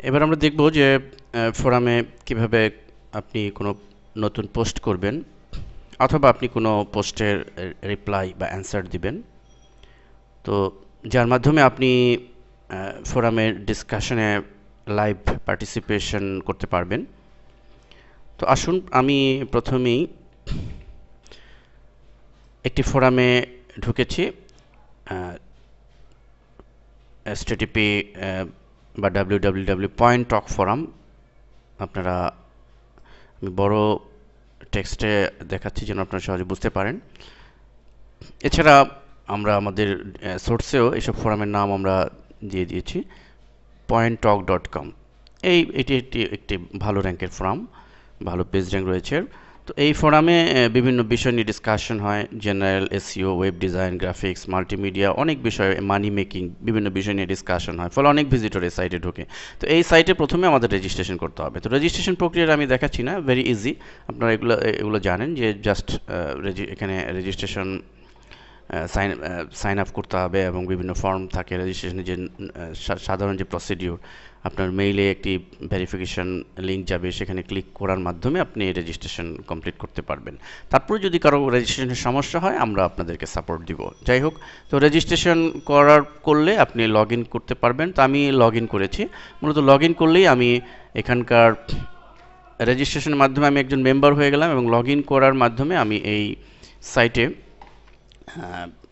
এবার আমরা দেখব যে ফোরামে কিভাবে আপনি কোনো নতুন পোস্ট করবেন অথবা আপনি কোনো পোস্টের রিপ্লাই বা অ্যান্সার দিবেন। তো যার মাধ্যমে আপনি ফোরামের ডিসকাশনে লাইভ পার্টিসিপেশন করতে পারবেন। তো আসুন আমি প্রথমেই একটি ফোরামে ঢুকেছি, http বা www.talkforum। আপনারা, আমি বড় টেক্সটে দেখাচ্ছি যেন আপনারা সহজে বুঝতে পারেন। এছাড়া আমরা আমাদের সোর্সেও এইসব ফোরামের নাম আমরা দিয়ে দিয়েছি, pointtalk.com। এটি একটি ভালো র্যাঙ্কের ফোরাম, ভালো পেজ র্যাঙ্ক রয়েছে। তো এই ফোরামে বিভিন্ন বিষয় নিয়ে ডিসকাশন হয়, general, SEO, web design, graphics, multimedia, অনেক বিষয়, মানি মেকিং, বিভিন্ন বিষয় নিয়ে ডিসকাশন হয়, ফলে অনেক ভিজিটর এই সাইটে ঢোকে। তো এই সাইটে প্রথমে আমাদের রেজিস্ট্রেশন করতে হবে। তো রেজিস্ট্রেশন প্রক্রিয়াটা আমি দেখাচ্ছি না, ভেরি ইজি, আপনারা এগুলো জানেন যে জাস্ট এখানে রেজিস্ট্রেশন সাইন আপ করতে হবে এবং বিভিন্ন ফর্ম থাকে রেজিস্ট্রেশনের, যে সাধারণ যে প্রসিডিউর, আপনার মেইলে একটি ভেরিফিকেশন লিঙ্ক যাবে, সেখানে ক্লিক করার মাধ্যমে আপনি রেজিস্ট্রেশন কমপ্লিট করতে পারবেন। তারপর যদি কারো রেজিস্ট্রেশনের সমস্যা হয় আমরা আপনাদেরকে সাপোর্ট দিব। যাই হোক, তো রেজিস্ট্রেশন করলে আপনি লগ ইন করতে পারবেন। তো আমি লগ ইন করেছি। মূলত লগ ইন করলেই আমি এখানকার রেজিস্ট্রেশনের মাধ্যমে আমি একজন মেম্বার হয়ে গেলাম এবং লগ ইন করার মাধ্যমে আমি এই সাইটে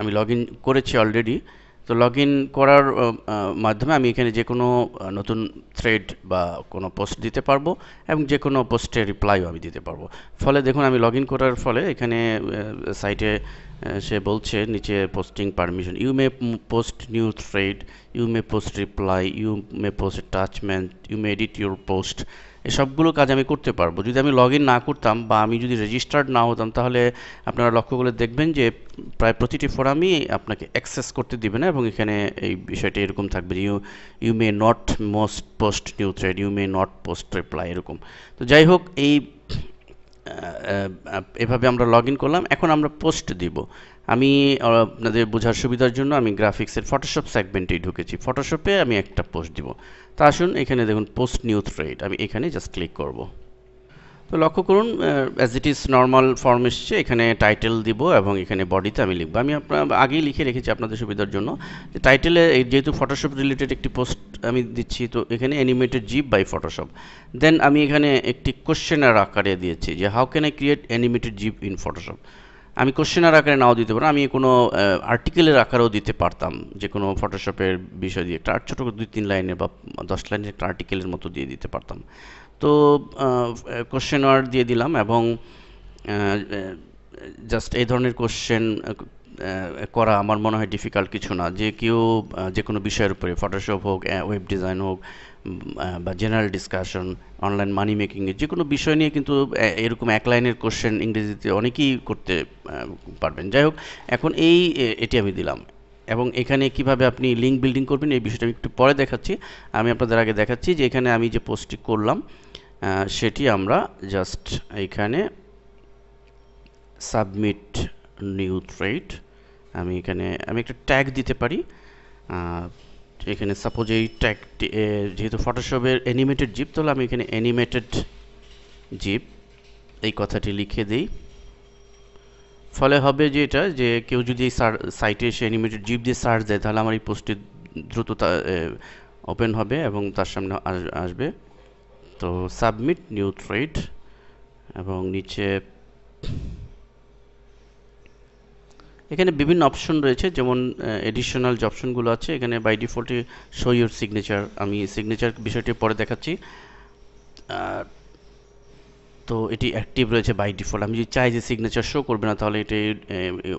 আমি লগ ইন করেছি অলরেডি। তো লগ ইন করার মাধ্যমে আমি এখানে যে কোনো নতুন থ্রেড বা কোনো পোস্ট দিতে পারবো এবং যে কোনো পোস্টের রিপ্লাইও আমি দিতে পারবো। ফলে দেখুন, আমি লগ ইন করার ফলে এখানে সাইটে সে বলছে নিচে posting permission, you may post new thread, you may post reply, you may post attachment, you may edit your post. এসবগুলো কাজ আমি করতে পারবো। যদি আমি লগ ইন না করতাম বা আমি যদি রেজিস্টার্ড না হতাম, তাহলে আপনারা লক্ষ্য করে দেখবেন যে প্রায় প্রতিটি ফোরামই আপনাকে অ্যাক্সেস করতে দিবে না এবং এখানে এই বিষয়টা এরকম থাকবে, you you may not most post new thread, you may not post reply, এরকম। তো যাই হোক, এভাবে আমরা লগ ইন করলাম। এখন আমরা পোস্ট দিব। আমি আপনাদের বোঝার সুবিধার জন্য আমি গ্রাফিক্সের ফটোশপ সেগমেন্টেই ঢুকেছি। ফটোশপে আমি একটা পোস্ট দিব। তা আসুন, এখানে দেখুন পোস্ট নিউ থ্রেড, আমি এখানে জাস্ট ক্লিক করব। তো লক্ষ্য করুন, as it is normal form এসছে। এখানে টাইটেল দিব এবং এখানে বডিতে আমি লিখব। আমি আগেই লিখে রেখেছি আপনাদের সুবিধার জন্য যে টাইটেলে, যেহেতু ফটোশপ রিলেটেড একটি পোস্ট আমি দিচ্ছি, তো এখানে animated gif by Photoshop. Then আমি এখানে একটি কোশ্চেনের আকারে দিয়েছি যে how can I create animated gif in Photoshop. আমি কোশ্চেনের আকারে নাও দিতে পারো, আমি কোনো আর্টিকেলের আকারেও দিতে পারতাম, যে কোনো ফটোশপের বিষয় দিয়ে একটা ছোটো 2-3 লাইনের বা 10 লাইনের একটা আর্টিকেলের মতো দিয়ে দিতে পারতাম। তো কোশ্চেন ওয়ার্ড দিয়ে দিলাম এবং জাস্ট এই ধরনের কোশ্চেন করা আমার মনে হয় ডিফিকাল্ট কিছু না। যে কেউ যে কোনো বিষয়ের উপরে, ফটোশপ হোক, ওয়েব ডিজাইন হোক, বা জেনারেল ডিসকাশন, অনলাইন মানি মেকিংয়ের যে কোনো বিষয় নিয়ে কিন্তু এরকম এক লাইনের কোশ্চেন ইংরেজিতে অনেকেই করতে পারবেন। যাই হোক, এখন এটি আমি দিলাম এবং এখানে কিভাবে আপনি লিঙ্ক বিল্ডিং করবেন এই বিষয়টা আমি একটু পরে দেখাচ্ছি। আমি আপনাদের আগে দেখাচ্ছি যে এখানে আমি যে পোস্টটি করলাম সেটি আমরা জাস্ট এইখানে সাবমিট নিউ থ্রেড, আমি একটা ট্যাগ দিতে পারি। এখানে সাপোজ এই ট্যাগটি, যেহেতু ফটোশপের অ্যানিমেটেড জিপ, তাহলে আমি এখানে অ্যানিমেটেড জিপ এই কথাটি লিখে দিই। ফলে হবে যে এটা, যে কেউ যদি এই সাইটে এসে অ্যানিমেটেড জিপ দিয়ে সার্চ দেয়, তাহলে আমার এই পোস্টটি দ্রুত ওপেন হবে এবং তার সামনে আসবে। তো সাবমিট নিউ থ্রেড এবং নিচে এখানে বিভিন্ন অপশন রয়েছে, যেমন এডিশনাল যে অপশনগুলো আছে এখানে বাই ডিফল্টে শো ইউর সিগনেচার, আমি সিগনেচার বিষয়টি পরে দেখাচ্ছি। তো এটি অ্যাক্টিভ রয়েছে বাই ডিফল্ট। আমি যদি চাই যে সিগনেচার শো করবে না, তাহলে এটি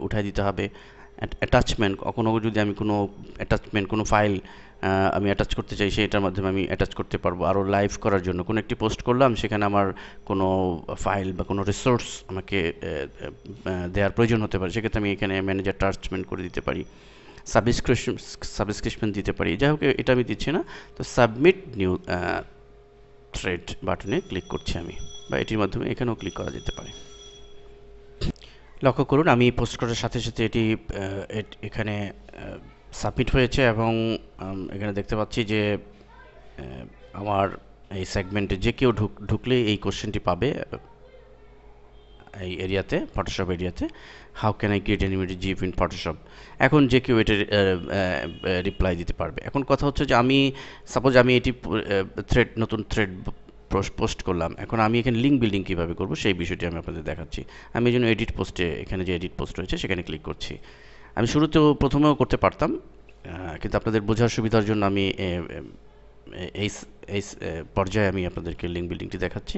উঠাই দিতে হবে। অ্যাটাচমেন্ট, কখনো যদি আমি কোনো অ্যাটাচমেন্ট, কোনো ফাইল আমি অ্যাটাচ করতে চাই, সেটার মাধ্যমে আমি অ্যাটাচ করতে পারবো। আরও লাইভ করার জন্য কোনো একটি পোস্ট করলাম, সেখানে আমার কোনো ফাইল বা কোনো রিসোর্স আমাকে দেওয়ার প্রয়োজন হতে পারে, সেক্ষেত্রে আমি এখানে ম্যানেজ অ্যাটাচমেন্ট করে দিতে পারি, সাবস্ক্রিপশন দিতে পারি। যাই হোক, এটা আমি দিচ্ছি না। তো সাবমিট নিউ থ্রেড বাটনে ক্লিক করছি আমি, বা এটির মাধ্যমে এখানেও ক্লিক করা যেতে পারে। লক্ষ্য করুন, আমি পোস্ট করার সাথে সাথে এটি এখানে সাবমিট হয়েছে এবং এখানে দেখতে পাচ্ছি যে আমার এই সেগমেন্টে যে কেউ ঢুকলে এই কোশ্চেনটি পাবে এই এরিয়াতে, ফটোশপ এরিয়াতে, how can I create animated gif in Photoshop. এখন যে কেউ এটার রিপ্লাই দিতে পারবে। এখন কথা হচ্ছে যে আমি সাপোজ আমি এটি নতুন থ্রেড পোস্ট করলাম, এখন আমি এখানে লিঙ্ক বিল্ডিং কীভাবে করবো সেই বিষয়টি আমি আপনাদের দেখাচ্ছি। আমি এই জন্য এডিট পোস্টে, এখানে যে এডিট পোস্ট রয়েছে সেখানে ক্লিক করছি। আমি শুরুতেও প্রথমেও করতে পারতাম, কিন্তু আপনাদের বোঝার সুবিধার জন্য আমি এই এই পর্যায়ে আমি আপনাদেরকে লিঙ্ক বিল্ডিংটি দেখাচ্ছি,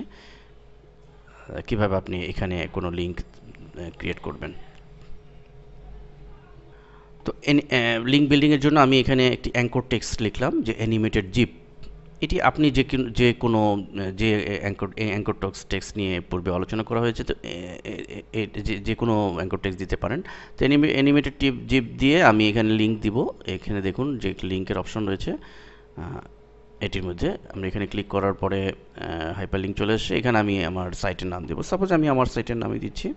কিভাবে আপনি এখানে কোনো লিঙ্ক ক্রিয়েট করবেন। তো লিঙ্ক বিল্ডিংয়ের জন্য আমি এখানে একটি অ্যাঙ্কর টেক্সট লিখলাম যে অ্যানিমেটেড জিপ। এটি আপনি যে কোনো যে অ্যাঙ্কর টেক্সট নিয়ে পূর্বে আলোচনা করা হয়েছে, তো যে কোনো অ্যাঙ্কর টেক্সট দিতে পারেন। তো অ্যানিমেটেড জিপ দিয়ে আমি এখানে লিঙ্ক দিব। এখানে দেখুন যে লিঙ্কের অপশন রয়েছে, এটির মধ্যে আমরা এখানে ক্লিক করার পরে হাইপার লিঙ্ক চলে এসেছে। এখানে আমি আমার সাইটের নাম দেবো, সাপোজ আমি আমার সাইটের নামই দিচ্ছি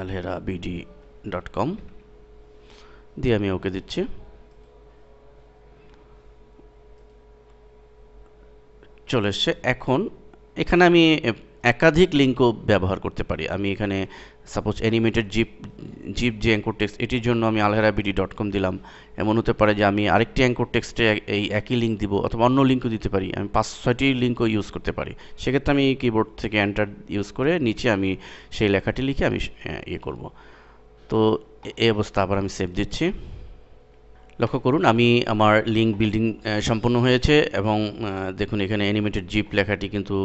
alherabd.com দিয়ে আমি ওকে দিচ্ছি। চলে এসছে। এখন এখানে আমি একাধিক লিঙ্কও ব্যবহার করতে পারি। আমি এখানে সাপোজ অ্যানিমেটেড জিপ যে অ্যাঙ্কর টেক্সট, এটির জন্য আমি alherabd.com দিলাম। এমন হতে পারে যে আমি আরেকটি অ্যাঙ্কর টেক্সটে এই একই লিঙ্ক দিব, অথবা অন্য লিঙ্কও দিতে পারি। আমি 5-6টি লিঙ্কও ইউজ করতে পারি। সেক্ষেত্রে আমি কিবোর্ড থেকে এন্টার ইউজ করে নিচে আমি সেই লেখাটি লিখে আমি ইয়ে করব। তো এই অবস্থা, আবার আমি সেভ দিচ্ছি। লক্ষ্য করুন আমি আমার লিঙ্ক বিল্ডিং সম্পন্ন হয়েছে, এবং দেখুন এখানে অ্যানিমেটেড জিপ লেখাটি কিন্তু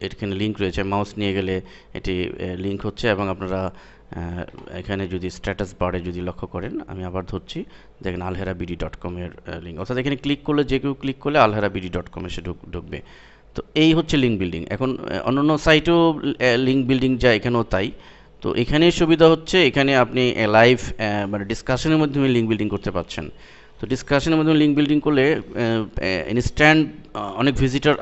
এখানে লিঙ্ক রয়েছে। মাউস নিয়ে গেলে এটি লিঙ্ক হচ্ছে, এবং আপনারা এখানে যদি স্ট্যাটাস বারে যদি লক্ষ্য করেন, আমি আবার ধরছি, দেখেন alherabd.com এর লিঙ্ক, অর্থাৎ এখানে ক্লিক করলে, যে কেউ ক্লিক করলে alherabd.com এসে ঢুকবে। তো এই হচ্ছে লিঙ্ক বিল্ডিং। এখন অন্যান্য সাইটেও লিঙ্ক বিল্ডিং যায়, এখানেও তাই। তো এখানে সুবিধা হচ্ছে, এখানে আপনি লাইভ মানে ডিসকাশনের মাধ্যমে লিঙ্ক বিল্ডিং করতে পারছেন। তো ডিসকাশনের মাধ্যমে লিঙ্ক বিল্ডিং করলে ইনস্ট্যান্ট অনেক ভিজিটর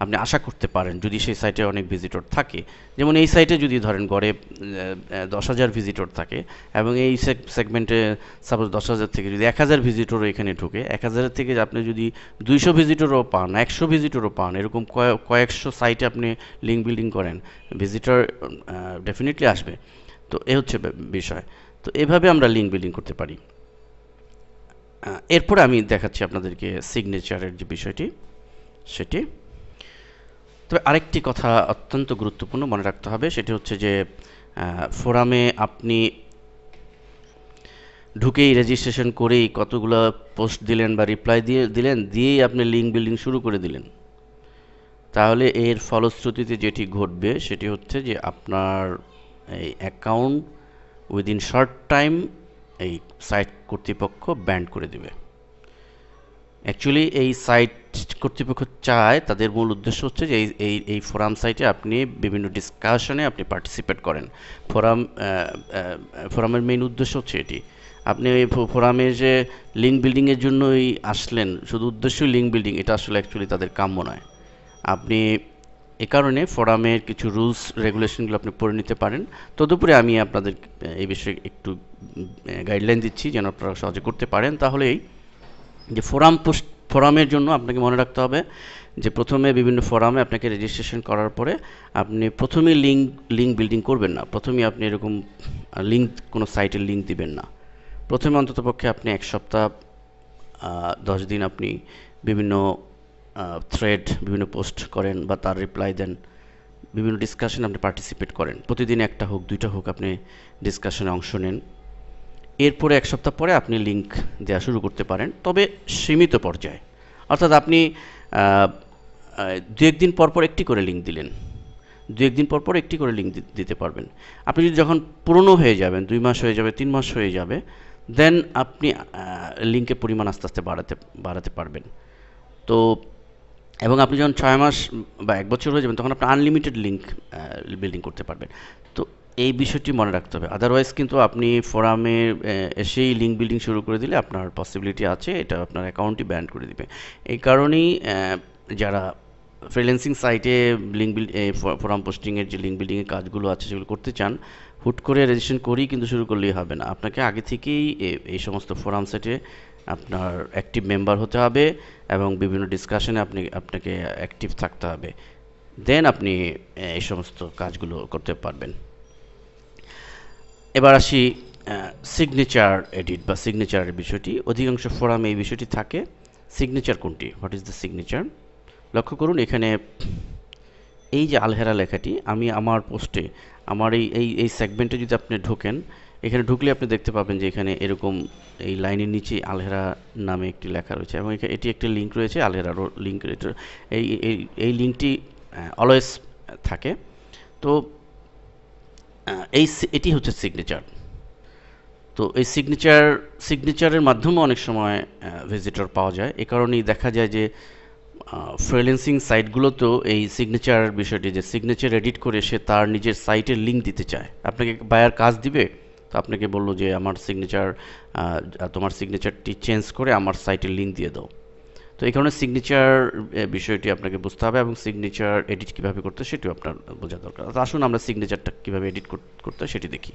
আপনি আশা করতে পারেন, যদি সেই সাইটে অনেক ভিজিটর থাকে। যেমন এই সাইটে যদি ধরেন গড়ে 10,000 ভিজিটর থাকে, এবং এই সেগমেন্টে সাপোজ 10,000 থেকে যদি 1,000 ভিজিটরও এখানে ঢুকে, 1,000 থেকে আপনি যদি 200 ভিজিটরও পান, 100 ভিজিটরও পান, এরকম কয়েকশো সাইটে আপনি লিঙ্ক বিল্ডিং করেন, ভিজিটর ডেফিনেটলি আসবে। তো এ হচ্ছে বিষয়। তো এভাবে আমরা লিঙ্ক বিল্ডিং করতে পারি। এরপরে আমি দেখাচ্ছি আপনাদেরকে সিগনেচারের যে বিষয়টি, সেটি। তবে আরেকটি কথা অত্যন্ত গুরুত্বপূর্ণ মনে রাখতে হবে, সেটি হচ্ছে যে ফোরামে আপনি ঢুকেই রেজিস্ট্রেশন করেই কতগুলো পোস্ট দিলেন বা রিপ্লাই দিয়েই আপনি লিঙ্ক বিল্ডিং শুরু করে দিলেন, তাহলে এর ফলশ্রুতিতে যেটি ঘটবে সেটি হচ্ছে যে আপনার এই অ্যাকাউন্ট উইদিন শর্ট টাইম এই সাইট কর্তৃপক্ষ ব্যান করে দেবে। অ্যাকচুয়ালি এই সাইট কর্তৃপক্ষ চায়, তাদের মূল উদ্দেশ্য হচ্ছে যে এই ফোরাম সাইটে আপনি বিভিন্ন ডিসকাশনে আপনি পার্টিসিপেট করেন। ফোরামের মেইন উদ্দেশ্য হচ্ছে এটি। আপনি এই ফোরামে যে লিঙ্ক বিল্ডিংয়ের জন্যই আসলেন, শুধু উদ্দেশ্যই লিঙ্ক বিল্ডিং, এটা আসলে অ্যাকচুয়ালি তাদের কাম্য নয়। আপনি এ কারণে ফোরামের কিছু রুলস রেগুলেশনগুলো আপনি পড়ে নিতে পারেন। তদুপরি আমি আপনাদের এই বিষয়ে একটু গাইডলাইন দিচ্ছি যেন আপনারা সহজে করতে পারেন। তাহলেই যে ফোরামের জন্য আপনাকে মনে রাখতে হবে যে প্রথমে বিভিন্ন ফোরামে আপনাকে রেজিস্ট্রেশন করার পরে আপনি প্রথমেই লিঙ্ক বিল্ডিং করবেন না। প্রথমেই আপনি এরকম কোনো সাইটের লিঙ্ক দিবেন না। প্রথমে অন্ততপক্ষে আপনি 1 সপ্তাহ 10 দিন আপনি বিভিন্ন থ্রেড, বিভিন্ন পোস্ট করেন বা তার রিপ্লাই দেন, বিভিন্ন ডিসকাশনে আপনি পার্টিসিপেট করেন। প্রতিদিন 1টা হোক 2টা হোক আপনি ডিসকাশনে অংশ নেন। এরপরে 1 সপ্তাহ পরে আপনি লিঙ্ক দেওয়া শুরু করতে পারেন, তবে সীমিত পর্যায়ে। অর্থাৎ আপনি 2-1 দিন পর একটি করে লিঙ্ক দিলেন, 2-1 দিন পর একটি করে লিঙ্ক দিতে পারবেন। আপনি যদি যখন পুরনো হয়ে যাবেন, 2 মাস হয়ে যাবে, 3 মাস হয়ে যাবে, দেন আপনি লিঙ্কের পরিমাণ আস্তে আস্তে বাড়াতে পারবেন। তো এবং আপনি যখন 6 মাস বা 1 বছর হয়ে যাবেন, তখন আপনি আনলিমিটেড লিঙ্ক বিল্ডিং করতে পারবেন। তো এই বিষয়টি মনে রাখতে হবে। আদারওয়াইজ কিন্তু আপনি ফোরামে এসেই লিঙ্ক বিল্ডিং শুরু করে দিলে আপনার পসিবিলিটি আছে এটা আপনার অ্যাকাউন্টই ব্যান করে দিবে। এই কারণেই যারা ফ্রিল্যান্সিং সাইটে ফোরাম পোস্টিংয়ের যে লিঙ্ক বিল্ডিংয়ের কাজগুলো আছে সেগুলো করতে চান, হুট করে রেজিস্ট্রেশন করেই কিন্তু শুরু করলেই হবে না। আপনাকে আগে থেকেই এই সমস্ত ফোরাম সাইটে আপনার অ্যাক্টিভ মেম্বার হতে হবে এবং বিভিন্ন ডিসকাশনে আপনাকে অ্যাক্টিভ থাকতে হবে, দেন আপনি এই সমস্ত কাজগুলো করতে পারবেন। এবার আসি সিগনেচার এডিট বা সিগনেচারের বিষয়টি। অধিকাংশ ফোরামে এই বিষয়টি থাকে। সিগনেচার কোনটি, হোয়াট ইজ দ্য সিগনেচার? লক্ষ্য করুন এখানে এই যে আলহেরা লেখাটি, আমি আমার পোস্টে আমার এই সেগমেন্টে যদি আপনি ঢোকেন, এখানে ঢুকলে আপনি দেখতে পাবেন যে এখানে এরকম এই লাইনের নিচে আলহেরা নামে একটি লেখা রয়েছে এবং এটি একটি লিঙ্ক রয়েছে আলহেরারও লিঙ্ক। এই এই এই লিঙ্কটি অলওয়েজ থাকে। তো এটি হচ্ছে সিগনেচার। তো এই সিগনেচারের মাধ্যমে অনেক সময় ভিজিটর পাওয়া যায়। এ কারণেই দেখা যায় যে ফ্রিল্যান্সিং সাইটগুলোতেও এই সিগনেচার বিষয়টি, যে সিগনেচার এডিট করে সে তার নিজের সাইটের লিঙ্ক দিতে চায়। আপনাকে বায়ার কাজ দিবে, তো আপনাকে বললো যে আমার তোমার সিগনেচারটি চেঞ্জ করে আমার সাইটের লিঙ্ক দিয়ে দাও। তো এই কারণে সিগনেচার বিষয়টি আপনাকে বুঝতে হবে এবং সিগনেচার এডিট কীভাবে করতে সেটিও আপনার বোঝা দরকার। আসুন আমরা সিগনেচারটা কীভাবে এডিট করতে সেটি দেখি।